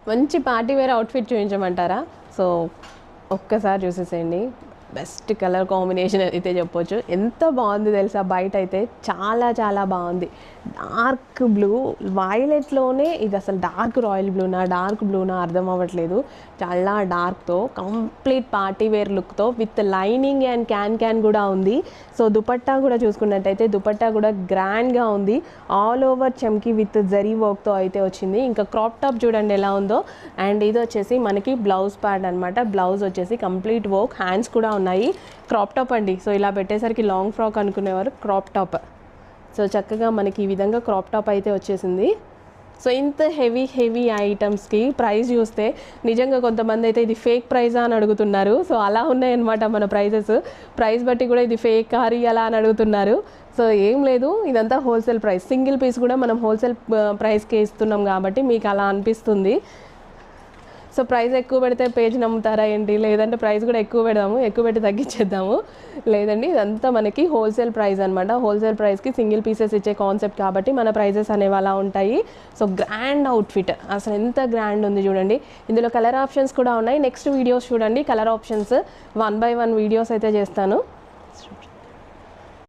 మంచి party wear outfit చూపించమంటారా? So ఒక్కసారి చూసేసేయండి. బెస్ట్ కలర్ కాంబినేషన్ అయితే చెప్పొచ్చు. ఎంత బాగుంది తెలుసా, బయట అయితే చాలా చాలా బాగుంది. డార్క్ బ్లూ వైలెట్లోనే ఇది అసలు డార్క్ రాయల్ బ్లూనా అర్థం అవ్వట్లేదు. చాలా డార్క్తో కంప్లీట్ పార్టీ వేర్ లుక్తో విత్ లైనింగ్ అండ్ క్యాన్ కూడా ఉంది. సో దుపట్టా కూడా చూసుకున్నట్టయితే దుపట్టా కూడా గ్రాండ్గా ఉంది. ఆల్ ఓవర్ చమ్కీ విత్ జరీ వర్క్తో అయితే వచ్చింది. ఇంకా క్రాప్ టాప్ చూడండి ఎలా ఉందో. అండ్ ఇది వచ్చేసి మనకి బ్లౌజ్ ప్యాడ్ అనమాట. బ్లౌజ్ వచ్చేసి కంప్లీట్ వర్క్, హ్యాండ్స్ కూడా ఉన్నాయి. క్రాప్ టాప్ అండి. సో ఇలా పెట్టేసరికి లాంగ్ ఫ్రాక్ అనుకునేవారు, క్రాప్ టాప్. సో చక్కగా మనకి ఈ విధంగా క్రాప్ టాప్ అయితే వచ్చేసింది. సో ఇంత హెవీ ఐటమ్స్కి ప్రైస్ చూస్తే నిజంగా కొంతమంది అయితే ఇది ఫేక్ ప్రైజా అని అడుగుతున్నారు. సో అలా ఉన్నాయన్నమాట మన ప్రైస్ బట్టి కూడా ఇది ఫేక్ కారీ అలా అని అడుగుతున్నారు. సో ఏం లేదు, ఇదంతా హోల్సేల్ ప్రైస్. సింగిల్ పీస్ కూడా మనం హోల్సేల్ ప్రైస్కే ఇస్తున్నాం కాబట్టి మీకు అలా అనిపిస్తుంది. సో ప్రైస్ ఎక్కువ పెడితే పేజ్ నమ్ముతారా ఏంటి? లేదంటే ప్రైస్ కూడా ఎక్కువ పెడదాము, ఎక్కువ పెట్టి తగ్గించేద్దాము. లేదండి, ఇదంతా మనకి హోల్సేల్ ప్రైస్ అనమాట. హోల్సేల్ ప్రైస్కి సింగిల్ పీసెస్ ఇచ్చే కాన్సెప్ట్ కాబట్టి మన ప్రైజెస్ అనేవి అలా ఉంటాయి. సో గ్రాండ్ అవుట్ఫిట్, అసలు ఎంత గ్రాండ్ ఉంది చూడండి. ఇందులో కలర్ ఆప్షన్స్ కూడా ఉన్నాయి. నెక్స్ట్ వీడియోస్ చూడండి, కలర్ ఆప్షన్స్ 1 by 1 వీడియోస్ అయితే చేస్తాను.